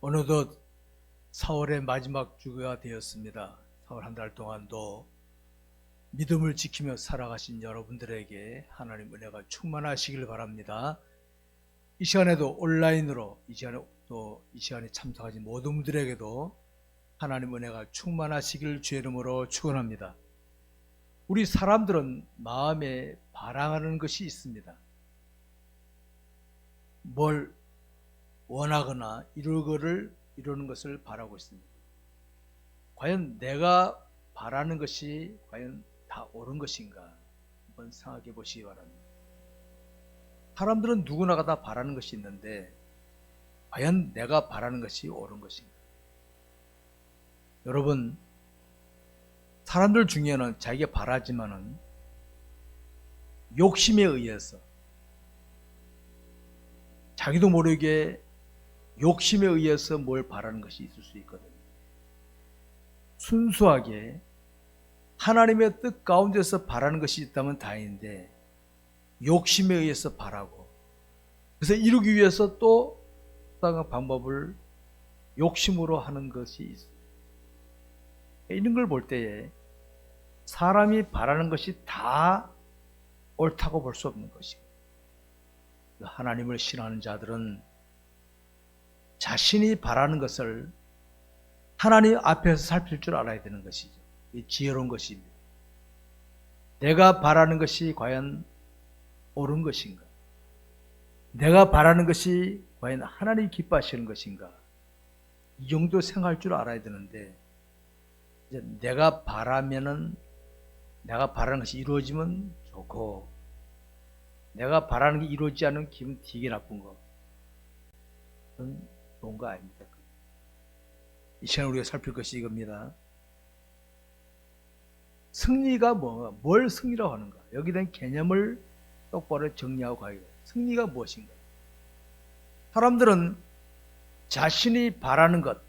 어느덧 4월의 마지막 주가 되었습니다. 4월 한 달 동안도 믿음을 지키며 살아가신 여러분들에게 하나님 은혜가 충만하시길 바랍니다. 이 시간에도 온라인으로 이 시간에 참석하신 모든 분들에게도 하나님 은혜가 충만하시길 주의 이름으로 축원합니다. 우리 사람들은 마음에 바라는 것이 있습니다. 뭘 원하거나 이루는 것을 바라고 있습니다. 과연 내가 바라는 것이 과연 다 옳은 것인가 한번 생각해 보시기 바랍니다. 사람들은 누구나가 다 바라는 것이 있는데 과연 내가 바라는 것이 옳은 것인가? 여러분, 사람들 중에는 자기가 바라지만은 욕심에 의해서 자기도 모르게 욕심에 의해서 뭘 바라는 것이 있을 수 있거든요. 순수하게 하나님의 뜻 가운데서 바라는 것이 있다면 다행인데 욕심에 의해서 바라고 그래서 이루기 위해서 또 다른 방법을 욕심으로 하는 것이 있어요. 이런 걸 볼 때에 사람이 바라는 것이 다 옳다고 볼 수 없는 것이고 하나님을 신뢰하는 자들은 자신이 바라는 것을 하나님 앞에서 살필 줄 알아야 되는 것이죠. 이 지혜로운 것입니다. 내가 바라는 것이 과연 옳은 것인가? 내가 바라는 것이 과연 하나님이 기뻐하시는 것인가? 이 정도 생각할 줄 알아야 되는데 이제 내가 바라는 것이 이루어지면 좋고 내가 바라는 게 이루어지지 않으면 기분 되게 나쁜 거 그건 좋은 거 아닙니다. 이 시간에 우리가 살필 것이 이겁니다. 승리가 뭔가, 뭘 승리라고 하는가? 여기에 대한 개념을 똑바로 정리하고 가야 돼요. 승리가 무엇인가? 사람들은 자신이 바라는 것,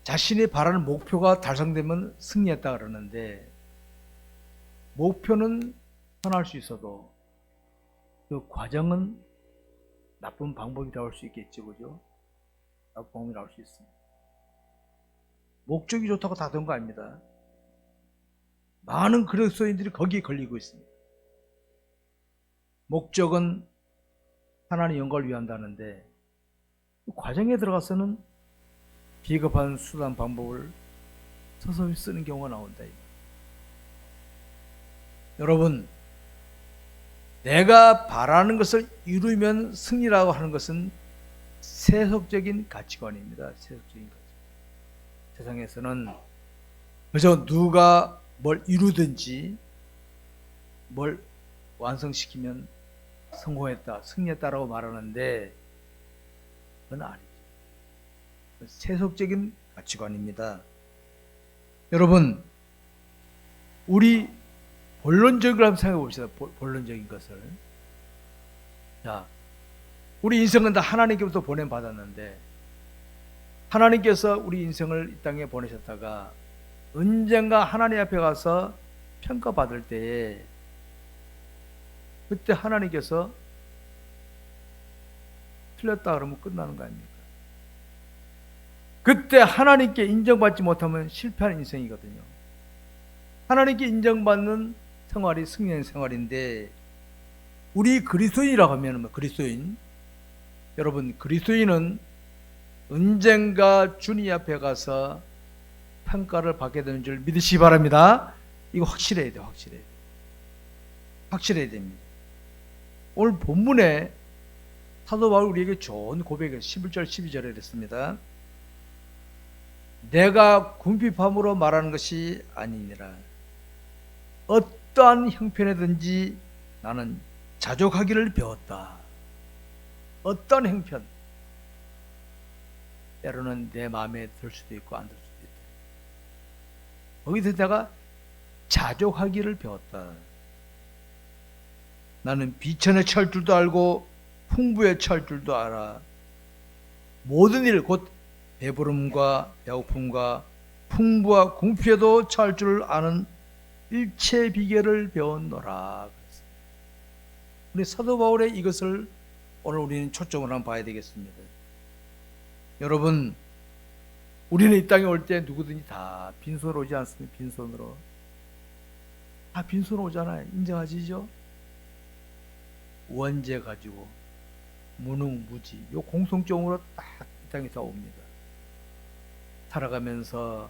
자신이 바라는 목표가 달성되면 승리했다 그러는데 목표는 선할 수 있어도 그 과정은 나쁜 방법이 나올 수 있겠죠, 그죠? 나쁜 방법이 나올 수 있습니다. 목적이 좋다고 다 된 거 아닙니다. 많은 그리스도인들이 거기에 걸리고 있습니다. 목적은 하나님 영광을 위한다는데 그 과정에 들어가서는 비겁한 수단 방법을 서서히 쓰는 경우가 나온다. 여러분, 내가 바라는 것을 이루면 승리라고 하는 것은 세속적인 가치관입니다. 세속적인 가치관. 세상에서는 그저 누가 뭘 이루든지 뭘 완성시키면 성공했다, 승리했다라고 말하는데 그건 아니죠. 세속적인 가치관입니다. 여러분, 우리 본론적으로 한번 생각해 봅시다. 본론적인 것을. 자, 우리 인생은 다 하나님께부터 보냄받았는데 하나님께서 우리 인생을 이 땅에 보내셨다가 언젠가 하나님 앞에 가서 평가받을 때에 그때 하나님께서 틀렸다 그러면 끝나는 거 아닙니까? 그때 하나님께 인정받지 못하면 실패하는 인생이거든요. 하나님께 인정받는 생활이 승리의 생활인데 우리 그리스도인이라고 하면 그리스도인, 여러분 그리스도인은 언젠가 주님 앞에 가서 평가를 받게 되는 줄 믿으시기 바랍니다. 이거 확실해야 돼요. 확실해야 됩니다. 오늘 본문에 사도 바울 우리에게 좋은 고백을 11절 12절에 했습니다. 내가 궁핍함으로 말하는 것이 아니니라. 어떠한 형편이든지 나는 자족하기를 배웠다. 어떤 형편, 때로는 내 마음에 들 수도 있고 안 들 수도 있다. 거기서 내가 자족하기를 배웠다. 나는 비천에 처할 줄도 알고 풍부에 처할 줄도 알아. 모든 일 곧 배부름과 배고픔과 풍부와 궁핍에도 처할 줄 아는 일체 비결을 배웠노라. 우리 사도 바울의 이것을 오늘 우리는 초점을 한번 봐야 되겠습니다. 여러분, 우리는 이 땅에 올 때 누구든지 다 빈손으로 오지 않습니까? 빈손으로. 다 빈손으로 오잖아요. 인정하시죠? 원죄 가지고 무능무지 요 공통점으로 딱 이 땅에 다 옵니다. 살아가면서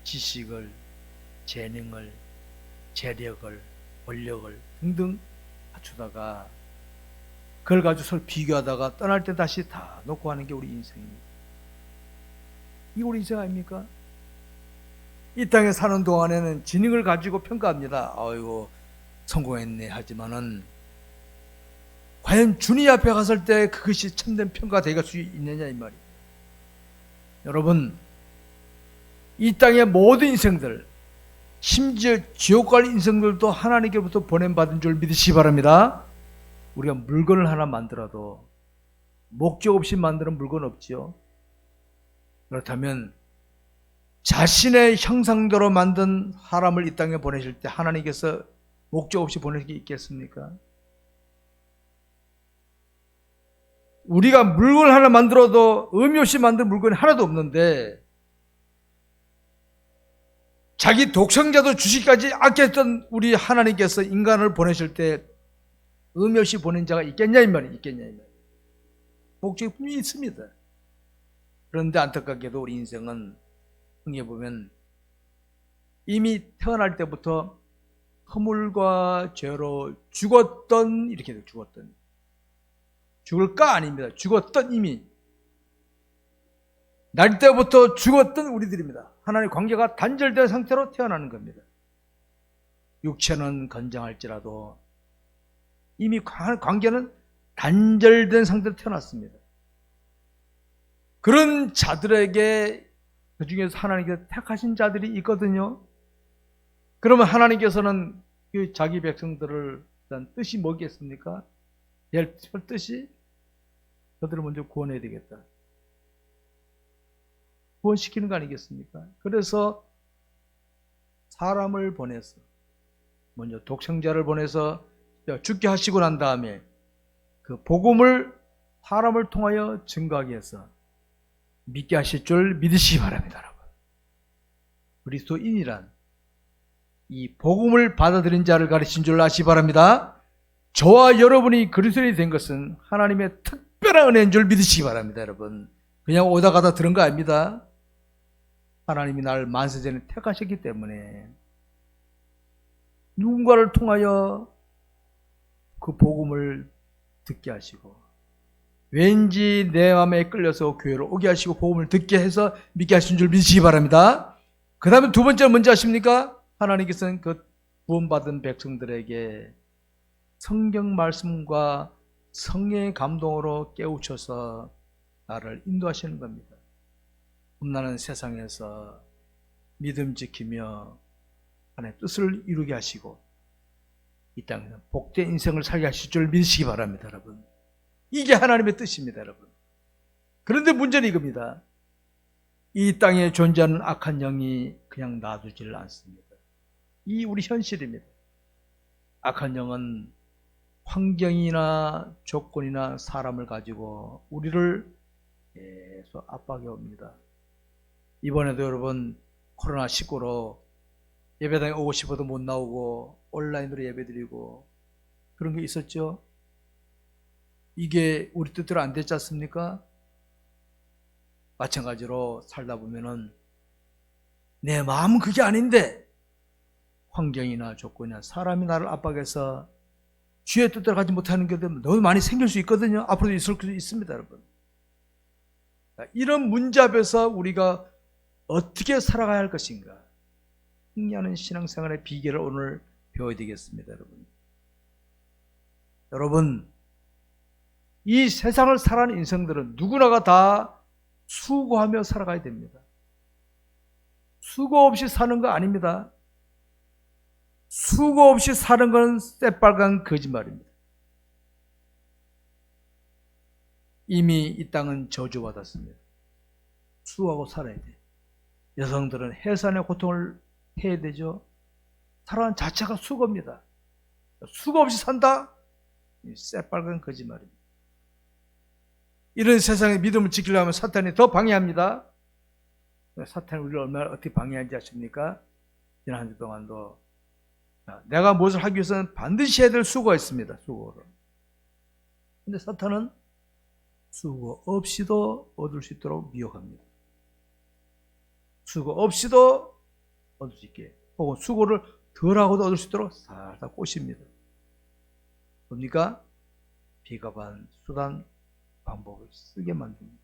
지식을, 재능을, 재력을, 권력을 등등 갖추다가 그걸 가지고 서로 비교하다가 떠날 때 다시 다 놓고 하는 게 우리 인생입니다. 이게 우리 인생 아닙니까? 이 땅에 사는 동안에는 지능을 가지고 평가합니다. 아이고 성공했네 하지만은 과연 주님 앞에 갔을 때 그것이 참된 평가가 될 수 있느냐 이 말이에요. 여러분, 이 땅의 모든 인생들, 심지어 지옥 갈 인생들도 하나님께로부터 보냄받은 줄 믿으시기 바랍니다. 우리가 물건을 하나 만들어도 목적 없이 만드는 물건 없지요. 그렇다면 자신의 형상대로 만든 사람을 이 땅에 보내실 때 하나님께서 목적 없이 보낼 게 있겠습니까? 우리가 물건 하나 만들어도 의미 없이 만든 물건이 하나도 없는데 자기 독생자도 주시기까지 아꼈던 우리 하나님께서 인간을 보내실 때 의미 없이 보낸 자가 있겠냐 이 말이에요. 있겠냐 이 말이에요. 목적이 분명히 있습니다. 그런데 안타깝게도 우리 인생은 흥해 보면 이미 태어날 때부터 허물과 죄로 죽었던 이렇게 돼요. 죽었던. 죽을까 아닙니다. 죽었던 이미 날 때부터 죽었던 우리들입니다. 하나님의 관계가 단절된 상태로 태어나는 겁니다. 육체는 건장할지라도 이미 관계는 단절된 상태로 태어났습니다. 그런 자들에게 그 중에서 하나님께서 택하신 자들이 있거든요. 그러면 하나님께서는 그 자기 백성들을 일단 뜻이 뭐겠습니까? 별 뜻이 저들을 먼저 구원해야 되겠다. 구원시키는 거 아니겠습니까? 그래서 사람을 보내서 먼저 독생자를 보내서 죽게 하시고 난 다음에 그 복음을 사람을 통하여 증거하기 위해서 믿게 하실 줄 믿으시기 바랍니다. 여러분. 그리스도인이란 이 복음을 받아들인 자를 가르친 줄 아시기 바랍니다. 저와 여러분이 그리스도인이 된 것은 하나님의 특별한 은혜인 줄 믿으시기 바랍니다. 여러분. 그냥 오다 가다 들은 거 아닙니다. 하나님이 나를 만세전에 택하셨기 때문에 누군가를 통하여 그 복음을 듣게 하시고 왠지 내 마음에 끌려서 교회로 오게 하시고 복음을 듣게 해서 믿게 하신 줄 믿으시기 바랍니다. 그 다음에 두 번째는 뭔지 아십니까? 하나님께서는 그 구원받은 백성들에게 성경 말씀과 성령의 감동으로 깨우쳐서 나를 인도하시는 겁니다. 험난한 세상에서 믿음 지키며 하나님의 뜻을 이루게 하시고 이 땅에서 복된 인생을 살게 하실 줄 믿으시기 바랍니다. 여러분. 이게 하나님의 뜻입니다. 여러분. 그런데 문제는 이겁니다. 이 땅에 존재하는 악한 영이 그냥 놔두지를 않습니다. 이 우리 현실입니다. 악한 영은 환경이나 조건이나 사람을 가지고 우리를 계속 압박해 옵니다. 이번에도 여러분 코로나19로 예배당에 오고 싶어도 못 나오고 온라인으로 예배드리고 그런 게 있었죠. 이게 우리 뜻대로 안 됐지 않습니까? 마찬가지로 살다 보면은 내 마음은 그게 아닌데 환경이나 조건이나 사람이 나를 압박해서 주의 뜻대로 가지 못하는 게 너무 많이 생길 수 있거든요. 앞으로도 있을 수 있습니다, 여러분. 이런 문제 앞에서 우리가 어떻게 살아가야 할 것인가? 승리하는 신앙생활의 비결을 오늘 배워야 되겠습니다, 여러분. 여러분, 이 세상을 살아가는 인생들은 누구나가 다 수고하며 살아가야 됩니다. 수고 없이 사는 거 아닙니다. 수고 없이 사는 건 새빨간 거짓말입니다. 이미 이 땅은 저주받았습니다. 수고하고 살아야 돼요. 여성들은 해산의 고통을 해야 되죠. 살아가는 자체가 수고입니다. 수고 없이 산다? 새빨간 거짓말입니다. 이런 세상의 믿음을 지키려면 사탄이 더 방해합니다. 사탄이 우리를 얼마나 어떻게 방해하는지 아십니까? 지난 한 주 동안도 내가 무엇을 하기 위해서는 반드시 해야 될 수고가 있습니다. 수고를. 근데 사탄은 수고 없이도 얻을 수 있도록 미혹합니다. 수고 없이도 얻을 수 있게, 혹은 수고를 덜하고도 얻을 수 있도록 살짝 꼬십니다. 뭡니까? 비겁한 수단, 방법을 쓰게 만듭니다.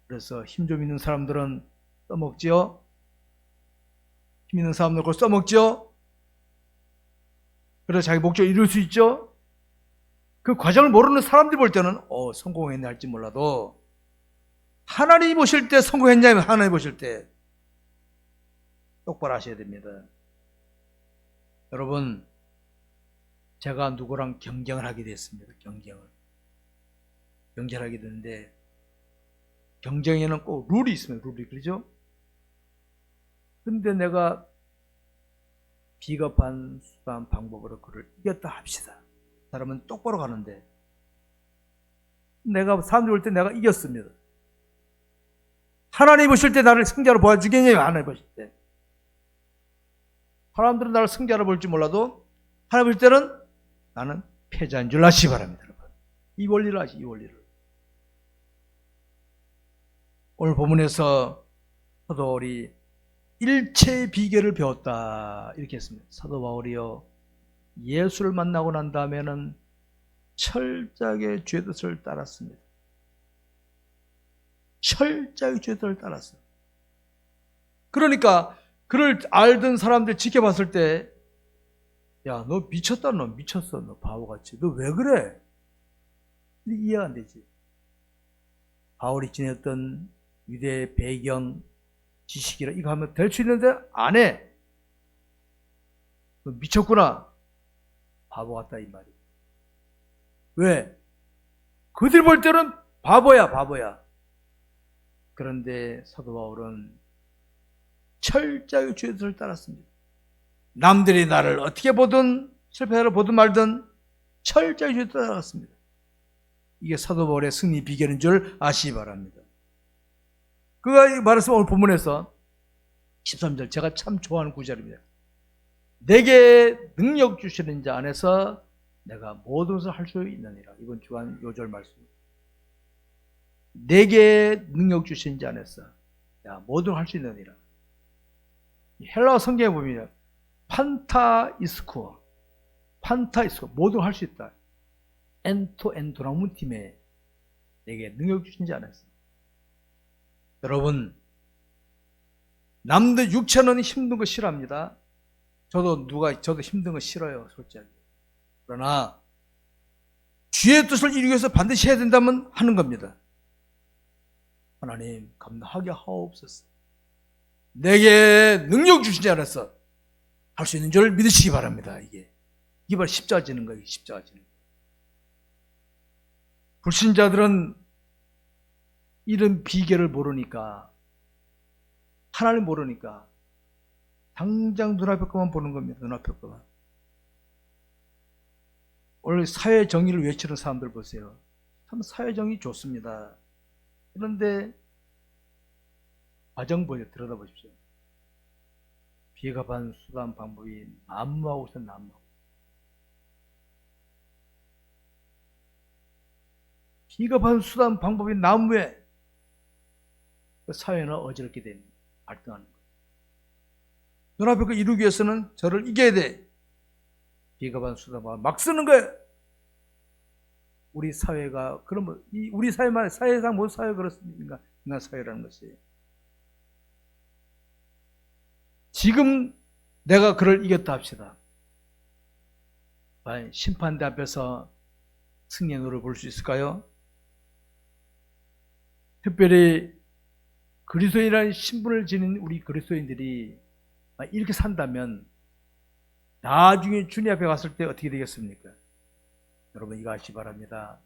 그래서 힘 좀 있는 사람들은 써먹지요. 힘 있는 사람들 그걸 써먹지요. 그래서 자기 목적을 이룰 수 있죠. 그 과정을 모르는 사람들이 볼 때는 성공했네 할지 몰라도, 하나님이 보실 때 성공했냐면 하나님이 보실 때 똑바로 하셔야 됩니다. 여러분, 제가 누구랑 경쟁을 하게 됐습니다. 경쟁을 하게 되는데, 경쟁에는 꼭 룰이 있습니다. 룰이, 그렇죠? 근데 내가 비겁한 수단 방법으로 그를 이겼다 합시다. 사람은 똑바로 가는데, 내가 사람들 볼 때 내가 이겼습니다. 하나님 보실 때 나를 승자로 보여주겠냐면 하나님 보실 때. 사람들은 나를 승자로 볼지 몰라도 하나님 볼 때는 나는 패자인 줄 아시기 바랍니다. 여러분. 이 원리를 아시, 이 원리를. 오늘 본문에서 사도 바울이 일체의 비결을 배웠다 이렇게 했습니다. 사도 바울이요, 예수를 만나고 난 다음에는 철저하게 죄 뜻을 따랐습니다. 철저하게 죄 뜻을 따랐어요. 그러니까 그를 알던 사람들 지켜봤을 때, 야, 너 미쳤다, 너 미쳤어, 너 바보같이, 너 왜 그래? 이해가 안 되지. 바울이 지냈던 유대 배경, 지식이라 이거 하면 될 수 있는데 안 해. 너 미쳤구나. 바보 같다 이 말이야. 왜? 그들 볼 때는 바보야. 그런데 사도 바울은 철저하게 주의 뜻을 따랐습니다. 남들이 나를 어떻게 보든 실패하려 보든 말든 철저하게 주의 뜻을 따랐습니다. 이게 사도 바울의 승리 비결인 줄 아시기 바랍니다. 그가 말했으면 오늘 본문에서 13절, 제가 참 좋아하는 구절입니다. 내게 능력 주시는 자 안에서 내가 모든 것을 할 수 있느니라. 이번 주간 요절 말씀입니다. 내게 능력 주신 자 안에서 내가 모든 걸 할 수 있느니라. 헬라어 성경에 보면 판타이스코, 모든 걸 할 수 있다. 엔토라는 팀에 내게 능력 주신 자 안에서. 여러분, 남들 육체는 힘든 거 싫어합니다. 저도 힘든 거 싫어요, 솔직하게. 그러나 주의 뜻을 이루기 위해서 반드시 해야 된다면 하는 겁니다. 하나님, 감당하게 하옵소서. 내게 능력 주신 자 안에서 할 수 있는 줄 믿으시기 바랍니다. 이게 바로 십자가 지는 거예요. 십자가 지는 거예요. 불신자들은 이런 비결을 모르니까, 하나님 모르니까 당장 눈앞에 것만 보는 겁니다. 눈앞에 것만. 오늘 사회정의를 외치는 사람들 보세요. 참 사회정의 좋습니다. 그런데 과정 보세요. 들여다보십시오. 비겁한 수단 방법이 난무하고 있어. 난무하고. 비겁한 수단 방법이 난무해. 그 사회는 어지럽게 됩니다. 발등하는 거예요. 눈앞에 그 이루기 위해서는 저를 이겨야 돼. 비겁한 수단 방법 막 쓰는 거예요. 우리 사회가 그러면 우리 사회만, 사회상 모든 사회가 그렇습니까? 인간 사회라는 것이. 지금 내가 그를 이겼다 합시다. 과연 심판대 앞에서 승리의 노를 볼 수 있을까요? 특별히 그리스도인이라는 신분을 지닌 우리 그리스도인들이 이렇게 산다면 나중에 주님 앞에 갔을 때 어떻게 되겠습니까? 여러분, 이거 아시기 바랍니다.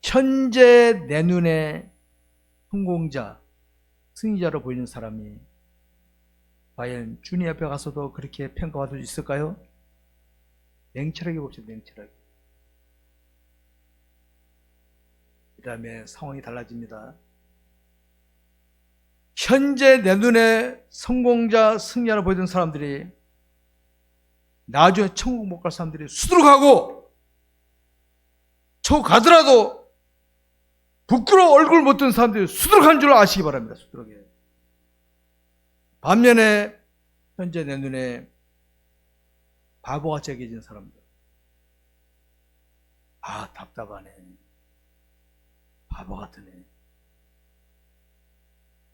현재 내 눈에 성공자, 승리자로 보이는 사람이 과연 주님 앞에 가서도 그렇게 평가받을 수 있을까요? 냉철하게 봅시다. 냉철하게. 그 다음에 상황이 달라집니다. 현재 내 눈에 성공자, 승리하는 보이던 사람들이 나중에 천국 못 갈 사람들이 수두룩하고 저 가더라도 부끄러워 얼굴 못 든 사람들이 수두룩한 줄 아시기 바랍니다. 수두룩해. 반면에 현재 내 눈에 바보같이 여겨진 사람들, 아 답답하네, 바보 같으네,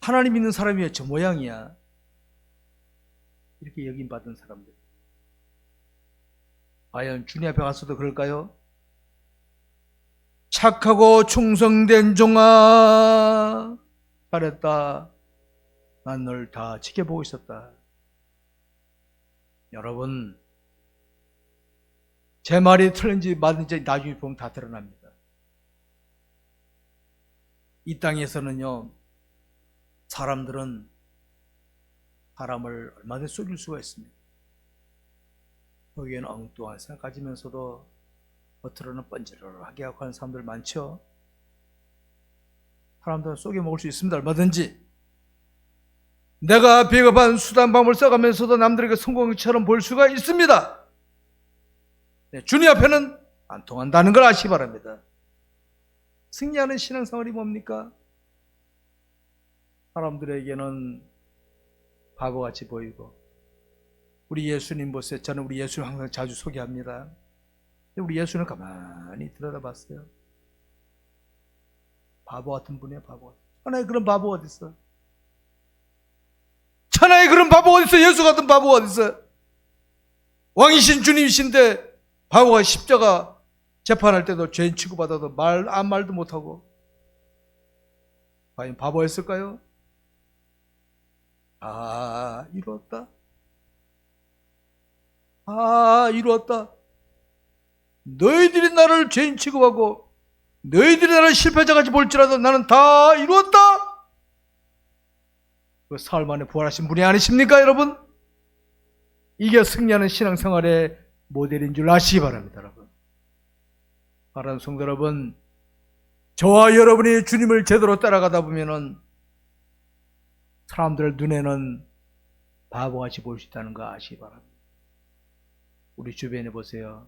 하나님 믿는 사람이 왜 저 모양이야, 이렇게 여김받은 사람들, 과연 주님 앞에 가서도 그럴까요? 착하고 충성된 종아, 잘했다, 난 널 다 지켜보고 있었다. 여러분, 제 말이 틀린지 맞는지 나중에 보면 다 드러납니다. 이 땅에서는요, 사람들은 사람을 얼마든지 속일 수가 있습니다. 거기에는 엉뚱한 생각 가지면서도 겉으로는 번지르르하게 하고 하는 사람들 많죠. 사람들은 속여 먹을 수 있습니다. 얼마든지. 내가 비겁한 수단방법을 써가면서도 남들에게 성공처럼 볼 수가 있습니다. 주님 앞에는 안 통한다는 걸 아시기 바랍니다. 승리하는 신앙생활이 뭡니까? 사람들에게는 바보같이 보이고, 우리 예수님 보세요. 저는 우리 예수님 항상 자주 소개합니다. 우리 예수는 가만히 들여다봤어요. 바보 같은 분이에요. 바보 같은. 천하에 그런 바보가 어디 있어? 천하에 그런 바보가 어디 있어? 예수 같은 바보가 어디 있어? 왕이신 주님이신데 바보가 십자가 재판할 때도 죄인 취급받아도 아무 말도 못하고, 과연 바보였을까요? 아, 이루었다. 아, 이루었다. 너희들이 나를 죄인 취급하고 너희들이 나를 실패자같이 볼지라도 나는 다 이루었다. 그 사흘 만에 부활하신 분이 아니십니까, 여러분? 이게 승리하는 신앙생활의 모델인 줄 아시기 바랍니다, 여러분. 사랑하는 성도 여러분, 저와 여러분이 주님을 제대로 따라가다 보면은 사람들 눈에는 바보같이 보일 수 있다는 거 아시기 바랍니다. 우리 주변에 보세요.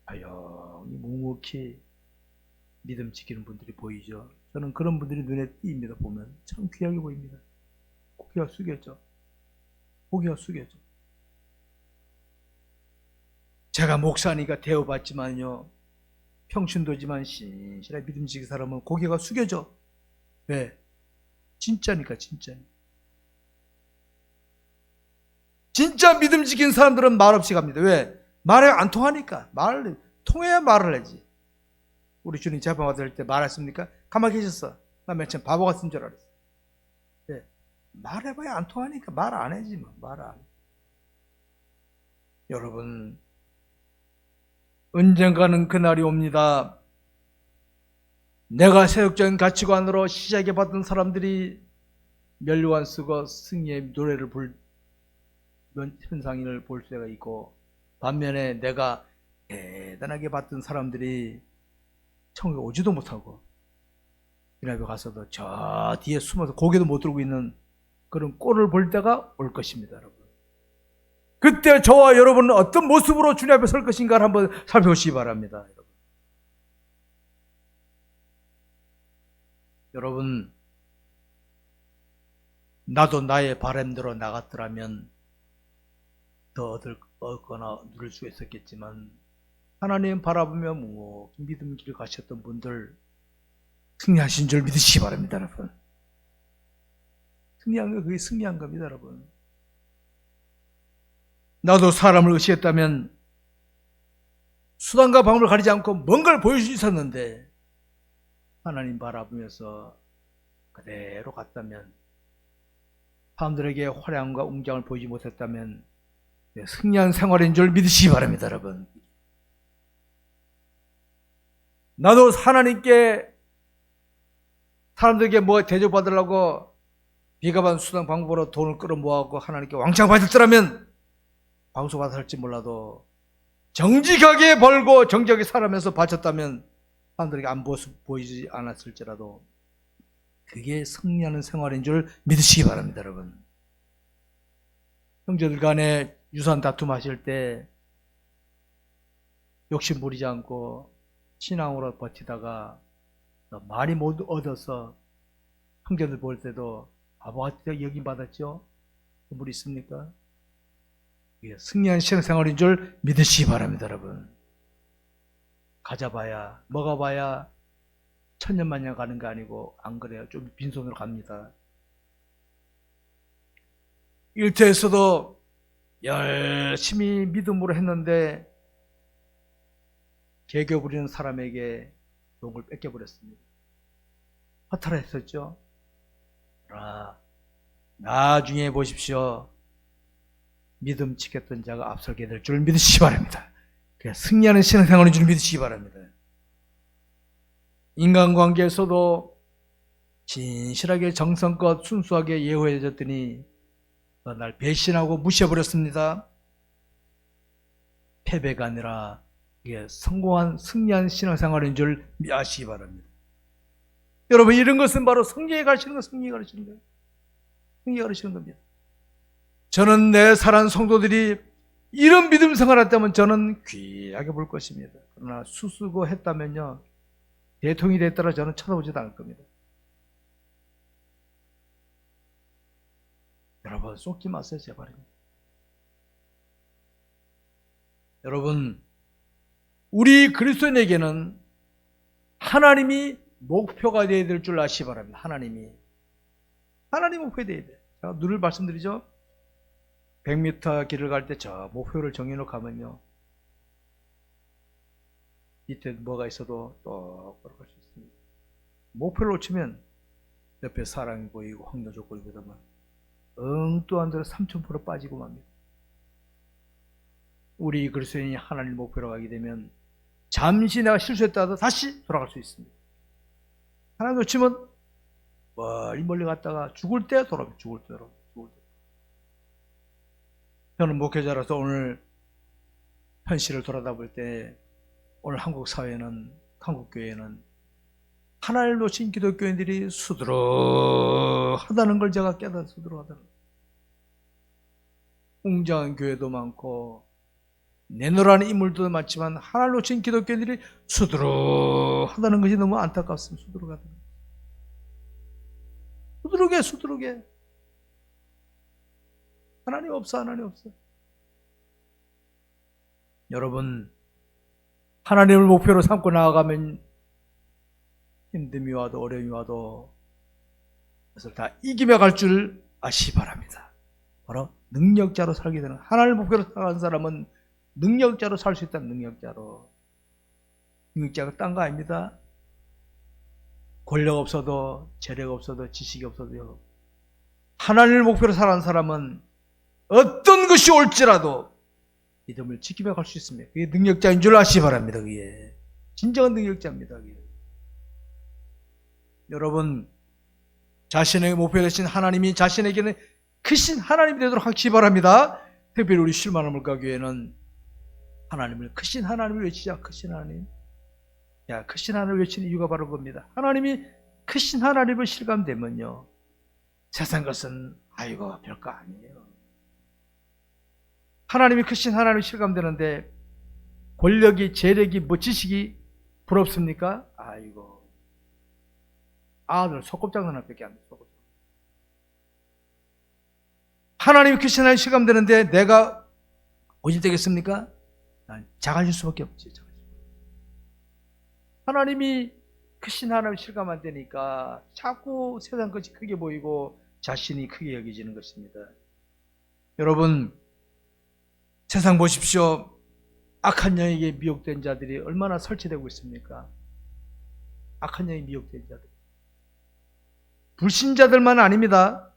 조용히 묵묵히 믿음 지키는 분들이 보이죠. 저는 그런 분들이 눈에 띕니다. 보면 참 귀하게 보입니다. 고개가 숙여져. 고개가 숙여져. 제가 목사니까 대우받지만요, 평신도지만 신실하게 믿음 지키는 사람은 고개가 숙여져. 왜? 진짜니까, 진짜니까. 진짜 믿음 지킨 사람들은 말없이 갑니다. 왜? 말이 안 통하니까. 통해야 말을 하지. 우리 주님 재판 받을 때 말했습니까? 가만히 계셨어. 나 맨 처음 바보 같은 줄 알았어. 왜? 말해봐야 안 통하니까 말 안 하지, 뭐. 말 안 해. 여러분, 언젠가는 그날이 옵니다. 내가 세속적인 가치관으로 시작해 받은 사람들이 면류관 쓰고 승리의 노래를 현상을 볼 수가 있고, 반면에 내가 대단하게 받던 사람들이 천국에 오지도 못하고 이 앞에 가서도 저 뒤에 숨어서 고개도 못 들고 있는 그런 꼴을 볼 때가 올 것입니다, 여러분. 그때 저와 여러분은 어떤 모습으로 주님 앞에 설 것인가를 한번 살펴보시기 바랍니다. 여러분, 나도 나의 바람대로 나갔더라면 더 얻거나 누릴 수 있었겠지만, 하나님 바라보며 믿음 길 가셨던 분들 승리하신 줄 믿으시기 바랍니다, 여러분. 승리한 거, 그게 승리한 겁니다, 여러분. 나도 사람을 의식했다면 수단과 방법을 가리지 않고 뭔가를 보일 수 있었는데, 하나님 바라보면서 그대로 갔다면, 사람들에게 화려함과 웅장을 보이지 못했다면 승리한 생활인 줄 믿으시기 바랍니다, 여러분. 나도 하나님께 사람들에게 뭐 대접받으려고 비겁한 수단 방법으로 돈을 끌어모아고 하나님께 왕창 받았더라면 방수받았을지 몰라도 정직하게 벌고 정직하게 살아면서 바쳤다면 사람들에게 안 보이지 않았을지라도 그게 승리하는 생활인 줄 믿으시기 바랍니다, 여러분. 형제들 간에 유산 다툼하실 때 욕심 부리지 않고 신앙으로 버티다가 많이 못 얻어서 형제들 볼 때도 아버지가 여긴 받았죠? 그분 있습니까? 승리한 신앙생활인 줄 믿으시기 바랍니다, 여러분. 가져봐야 먹어봐야 천년만년 가는 거 아니고 안 그래요. 좀 빈손으로 갑니다. 일터에서도 열심히 믿음으로 했는데 개교 부리는 사람에게 용을 뺏겨버렸습니다. 허탈했었죠. 나중에 보십시오. 믿음 지켰던 자가 앞설게 될 줄 믿으시기 바랍니다. 승리하는 신앙생활인 줄 믿으시기 바랍니다. 인간관계에서도 진실하게 정성껏 순수하게 예호해졌더니 날 배신하고 무시해버렸습니다. 패배가 아니라 이게 성공한 승리한 신앙생활인 줄 아시기 바랍니다. 여러분, 이런 것은 바로 성경에 가르치는 거, 성경에 가르치는 거예요. 성경에 가르치는 겁니다. 저는 내 사랑하는 성도들이 이런 믿음 생활했다면 저는 귀하게 볼 것입니다. 그러나 수수고 했다면요, 대통령이 됐더라 저는 쳐다보지도 않을 겁니다. 여러분, 속지 마세요, 제발입니다. 여러분, 우리 그리스도인에게는 하나님이 목표가 되어야 될 줄 아시기 바랍니다. 하나님 목표가 되어야 돼요. 제가 늘 말씀드리죠. 100m 길을 갈 때 저 목표를 정해놓고 가면요, 밑에 뭐가 있어도 똑바로 갈 수 있습니다. 목표를 놓치면 옆에 사랑이 보이고 환경 조건이 보다만 엉뚱한 대로 3000% 빠지고 맙니다. 우리 그리스도인이 하나님 목표로 가게 되면 잠시 내가 실수했다 하도 다시 돌아갈 수 있습니다. 하나 놓치면 멀리 갔다가 죽을 때 돌아옵니다. 죽을 때. 저는 목회자로서 오늘 현실을 돌아다 볼 때 오늘 한국 사회는, 한국 교회는 하나를 놓친 기독교인들이 수두룩하다는 걸 제가 깨달아. 수두룩하다는 걸. 웅장한 교회도 많고 내노라는 인물도 많지만 하나를 놓친 기독교인들이 수두룩하다는 것이 너무 안타깝습니다. 수두룩하다는 것. 수두룩해. 하나님 없어. 여러분, 하나님을 목표로 삼고 나아가면 힘듦이 와도 어려움이 와도 그것을 다 이기며 갈 줄 아시기 바랍니다. 바로 능력자로 살게 되는, 하나님을 목표로 살아가는 사람은 능력자로 살 수 있다는, 능력자가 딴 거 아닙니다. 권력 없어도, 재력 없어도, 지식이 없어도요, 하나님을 목표로 살아가는 사람은 어떤 것이 올지라도 믿음을 지키며 갈 수 있습니다. 그게 능력자인 줄 아시기 바랍니다. 그게 진정한 능력자입니다. 그게. 여러분, 자신의 목표 되신 하나님이 자신에게는 크신 하나님이 되도록 하시기 바랍니다. 특별히 우리 실만화물가 교회는 하나님을, 크신 하나님을 외치자. 크신 하나님. 크신 하나님을 외치는 이유가 바로 그겁니다. 하나님이 크신 하나님을 실감되면요, 세상 것은 아이고 별거 아니에요. 하나님이 크신 하나님을 실감되는데 권력이, 재력이, 지식이 부럽습니까? 아이고, 아들 소꿉장난 하나밖에 안 돼. 하나님이 크신 하나님을 실감되는데 내가 고집되겠습니까? 난 작아질 수밖에 없지. 하나님이 크신 하나님을 실감 안 되니까 자꾸 세상 것이 크게 보이고 자신이 크게 여겨지는 것입니다. 여러분, 세상 보십시오. 악한 영에게 미혹된 자들이 얼마나 설치되고 있습니까? 악한 영에 미혹된 자들. 불신자들만 아닙니다.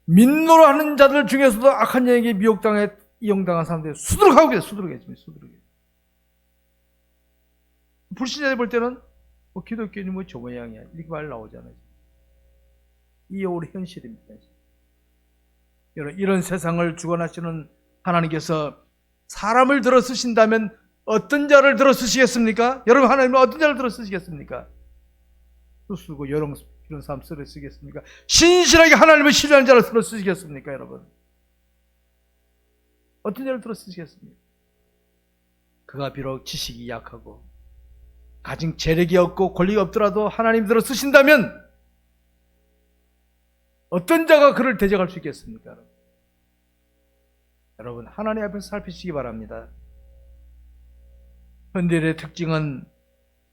민노로 하는 자들 중에서도 악한 영에게 미혹당해 이용당한 사람들이 수두룩하고 계세요. 수두룩해. 불신자들 볼 때는 기독교인이 저 모양이야, 이렇게 말 나오잖아요. 이게 우리 현실입니다. 이런 세상을 주관하시는 하나님께서 사람을 들어 쓰신다면 어떤 자를 들어 쓰시겠습니까? 여러분, 하나님은 어떤 자를 들어 쓰시겠습니까? 수수고 요령 이런 사람 쓰러 쓰겠습니까? 신실하게 하나님을 신뢰하는 자를 들어 쓰시겠습니까, 여러분? 어떤 자를 들어 쓰시겠습니까? 그가 비록 지식이 약하고 가진 재력이 없고 권리가 없더라도 하나님 들어 쓰신다면 어떤 자가 그를 대적할 수 있겠습니까? 여러분, 하나님 앞에서 살피시기 바랍니다. 현대의 특징은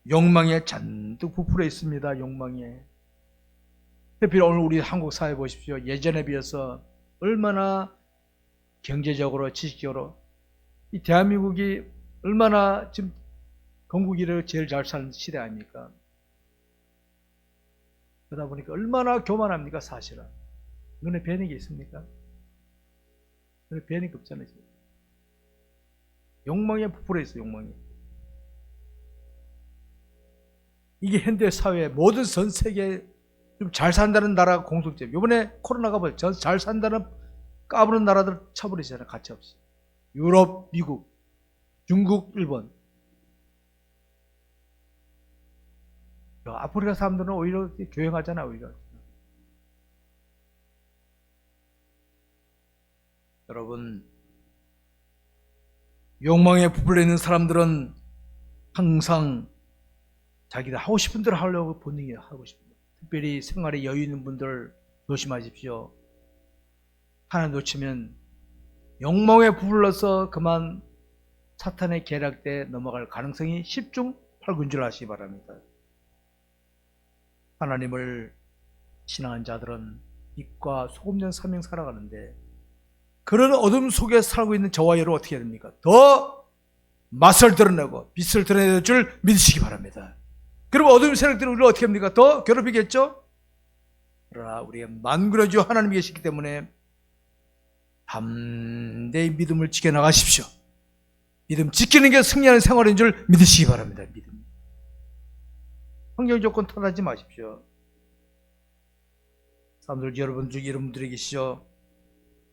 욕망에 잔뜩 부풀어 있습니다. 욕망에. 특히 오늘 우리 한국 사회 보십시오. 예전에 비해서 얼마나 경제적으로 지식적으로 이 대한민국이 얼마나 지금 건국이를 제일 잘 사는 시대 아닙니까? 그러다 보니까 얼마나 교만합니까, 사실은. 눈에 뵈는 게 있습니까? 눈에 뵈는 게 없잖아요. 욕망에 부풀어 있어요, 욕망이. 이게 현대 사회의 모든 전 세계 좀 잘 산다는 나라가 공통점. 이번에 코로나가 뭐예요? 잘 산다는 까부는 나라들 쳐버리잖아요, 가차없이. 유럽, 미국, 중국, 일본. 아프리카 사람들은 오히려 교행하잖아요, 오히려. 여러분, 욕망에 부풀려 있는 사람들은 항상 자기들 하고 싶은 대로 하려고 본능이 하고 싶은 거예요. 특별히 생활에 여유 있는 분들 조심하십시오. 하나 놓치면 욕망에 부풀러서 그만 사탄의 계략대에 넘어갈 가능성이 10중 8군 줄 아시기 바랍니다. 하나님을 신앙한 자들은 빛과 소금된 사명 살아가는데 그런 어둠 속에 살고 있는 저와 여러분 어떻게 해야 됩니까? 더 맛을 드러내고 빛을 드러낼 줄 믿으시기 바랍니다. 그럼 어둠 세력들은 우리를 어떻게 합니까? 더 괴롭히겠죠? 그러나 우리의 만군의 주 하나님이 계시기 때문에 담대히 믿음을 지켜나가십시오. 믿음 지키는 게 승리하는 생활인 줄 믿으시기 바랍니다. 믿음. 환경 조건 탓하지 마십시오. 사람들 여러분 중에 이런 분들이 계시죠?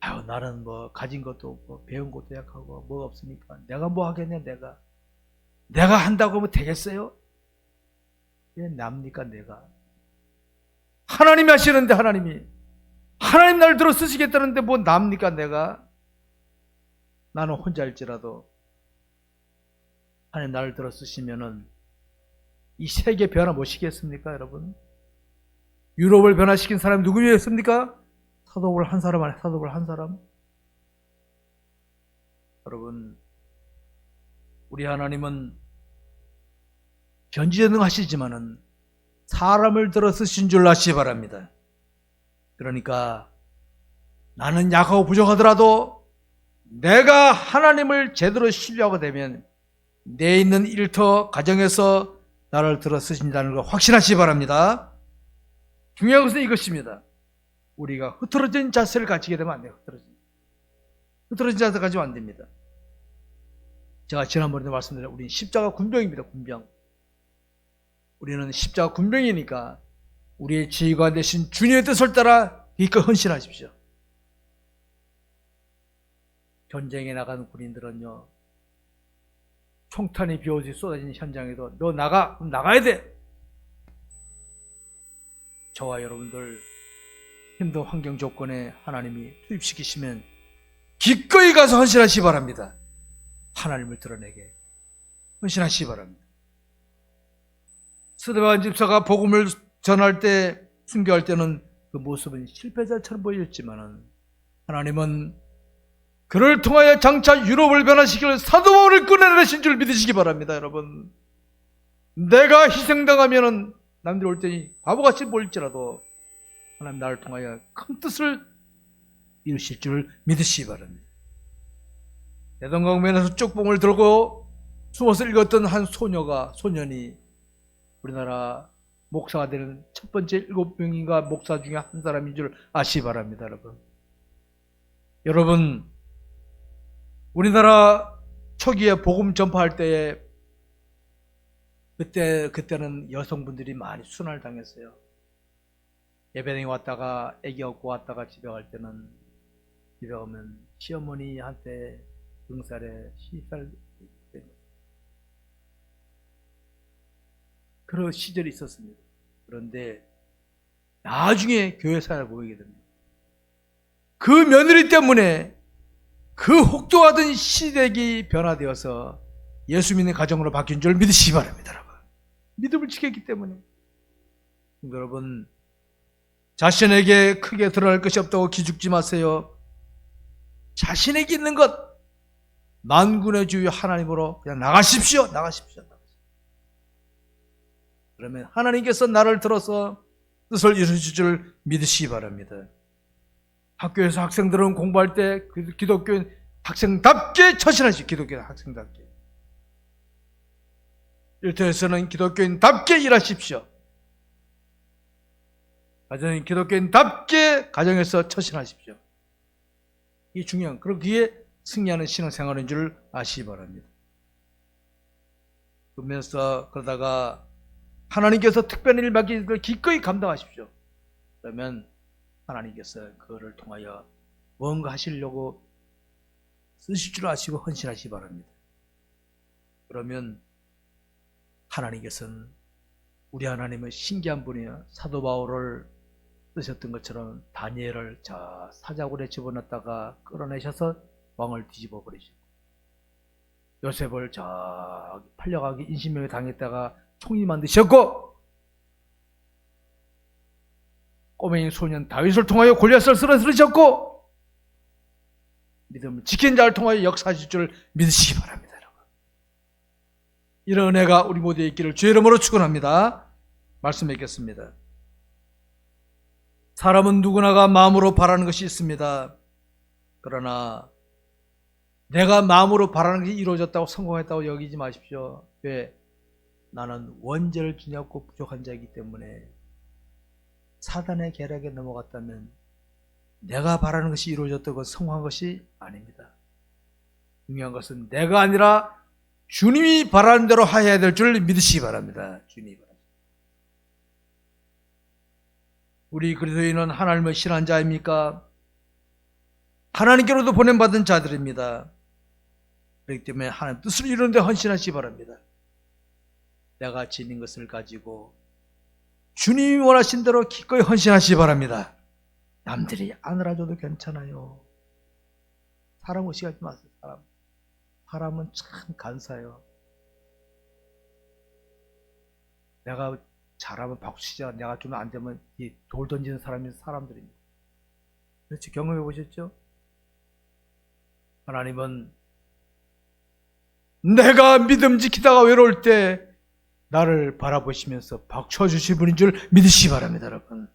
아유, 나는 뭐 가진 것도 없고 배운 것도 약하고 뭐가 없으니까 내가 뭐 하겠냐. 내가 한다고 하면 되겠어요? 왜 납니까? 내가 하나님이 하시는데 하나님 날 들어 쓰시겠다는데 뭐 납니까? 나는 혼자일지라도 하나님 나를 들어 쓰시면은 이 세계 변화 못 시키겠습니까, 여러분? 유럽을 변화시킨 사람이 누구였습니까? 사도벌 한 사람 아니에요, 사도벌 한 사람. 여러분, 우리 하나님은 전지전능하시지만은 사람을 들어 쓰신 줄 아시기 바랍니다. 그러니까 나는 약하고 부족하더라도 내가 하나님을 제대로 신뢰하게 되면 내 있는 일터 가정에서 나를 들어 쓰신다는 걸 확신하시기 바랍니다. 중요한 것은 이것입니다. 우리가 흐트러진 자세를 가지게 되면 안 돼요. 흐트러진 자세 가지면 안 됩니다. 제가 지난번에도 말씀드린 우리는 십자가 군병입니다. 군병. 우리는 십자가 군병이니까 우리의 지휘관 되신 주님의 뜻을 따라 기꺼이 헌신하십시오. 전쟁에 나가는 군인들은요, 총탄이 비오듯이 쏟아지는 현장에도 너 나가! 그럼 나가야 돼! 저와 여러분들 힘든 환경 조건에 하나님이 투입시키시면 기꺼이 가서 헌신하시기 바랍니다. 하나님을 드러내게 헌신하시기 바랍니다. 스데반 집사가 복음을 전할 때, 순교할 때는 그 모습은 실패자처럼 보였지만은 하나님은 그를 통하여 장차 유럽을 변화시킬 사도 바울을 꺼내내신 줄 믿으시기 바랍니다. 여러분, 내가 희생당하면은 남들이 올 때니 바보같이 보일지라도 하나님 나를 통하여 큰 뜻을 이루실 줄 믿으시기 바랍니다. 대동강변에서 쪽봉을 들고 숨어서 읽었던 한 소년이 우리나라 목사가 되는 첫 번째 7명인가 목사 중에 한 사람인 줄 아시기 바랍니다. 여러분, 우리나라 초기에 복음 전파할 때에 그때는 여성분들이 많이 순환을 당했어요. 예배당에 왔다가 애기 얻고 왔다가 집에 갈 때는 집에 오면 시어머니한테 등살에 시살 그런 시절이 있었습니다. 그런데 나중에 교회 생활을 보게 됩니다. 그 며느리 때문에 그 혹독하던 시댁이 변화되어서 예수 믿는 가정으로 바뀐 줄 믿으시기 바랍니다. 여러분. 믿음을 지켰기 때문에. 여러분, 자신에게 크게 드러날 것이 없다고 기죽지 마세요. 자신에게 있는 것 만군의 주 하나님으로 그냥 나가십시오. 나가십시오. 그러면 하나님께서 나를 들어서 뜻을 이루실 줄 믿으시기 바랍니다. 학교에서 학생들은 공부할 때 기독교인 학생답게 처신하시오. 기독교인 학생답게. 일터에서는 기독교인답게 일하십시오. 가정인 기독교인답게 가정에서 처신하십시오. 이게 중요한, 그리고 그게 승리하는 신앙생활인 줄 아시기 바랍니다. 그러면서 그러다가 하나님께서 특별한 일 맡긴 걸 기꺼이 감당하십시오. 그러면 하나님께서 그거를 통하여 뭔가 하시려고 쓰실 줄 아시고 헌신하시기 바랍니다. 그러면 하나님께서는 우리 하나님은 신기한 분이에요. 사도 바울을 쓰셨던 것처럼 다니엘을 저 사자굴에 집어넣었다가 끌어내셔서 왕을 뒤집어 버리시고, 요셉을 저 팔려가기 인신명에 당했다가 총리 만드셨고, 꼬맹이 소년 다윗을 통하여 골리앗을 쓰러뜨리셨고, 믿음을 지킨 자를 통하여 역사하실 줄 믿으시기 바랍니다. 여러분. 이런 은혜가 우리 모두에 있기를 주의 이름으로 축원합니다. 말씀 맺겠습니다. 사람은 누구나가 마음으로 바라는 것이 있습니다. 그러나 내가 마음으로 바라는 것이 이루어졌다고 성공했다고 여기지 마십시오. 왜? 나는 원죄를 지녔고 부족한 자이기 때문에 사단의 계략에 넘어갔다면 내가 바라는 것이 이루어졌다고 성공한 것이 아닙니다. 중요한 것은 내가 아니라 주님이 바라는 대로 하여야 될 줄 믿으시기 바랍니다. 주님이 바랍니다. 우리 그리스도인은 하나님을 신한 자입니까? 하나님께로도 보냄받은 자들입니다. 그렇기 때문에 하나님 뜻을 이루는 데 헌신하시기 바랍니다. 내가 지닌 것을 가지고 주님이 원하신 대로 기꺼이 헌신하시기 바랍니다. 남들이 안 알아줘도 괜찮아요. 사람 의식하지 마세요. 사람은 참 간사해요. 내가 잘하면 박수치자, 내가 좀 안 되면 이 돌 던지는 사람들입니다. 그렇지? 경험해 보셨죠? 하나님은 내가 믿음 지키다가 외로울 때 나를 바라보시면서 박수 주실 분인 줄 믿으시기 바랍니다, 여러분.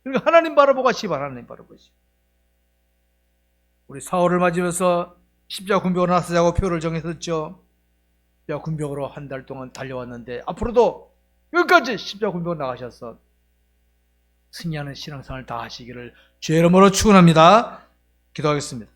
그러니까 하나님 바라보고 하시기 바랍니다. 하나님 바라보시고. 우리 사울을 맞으면서 십자가 군병으로 나서자고 표를 정했었죠. 십자가 군병으로 한 달 동안 달려왔는데 앞으로도 여기까지 십자가 군병으로 나가셔서 승리하는 신앙생활을 다 하시기를 주의 이름으로 축원합니다. 기도하겠습니다.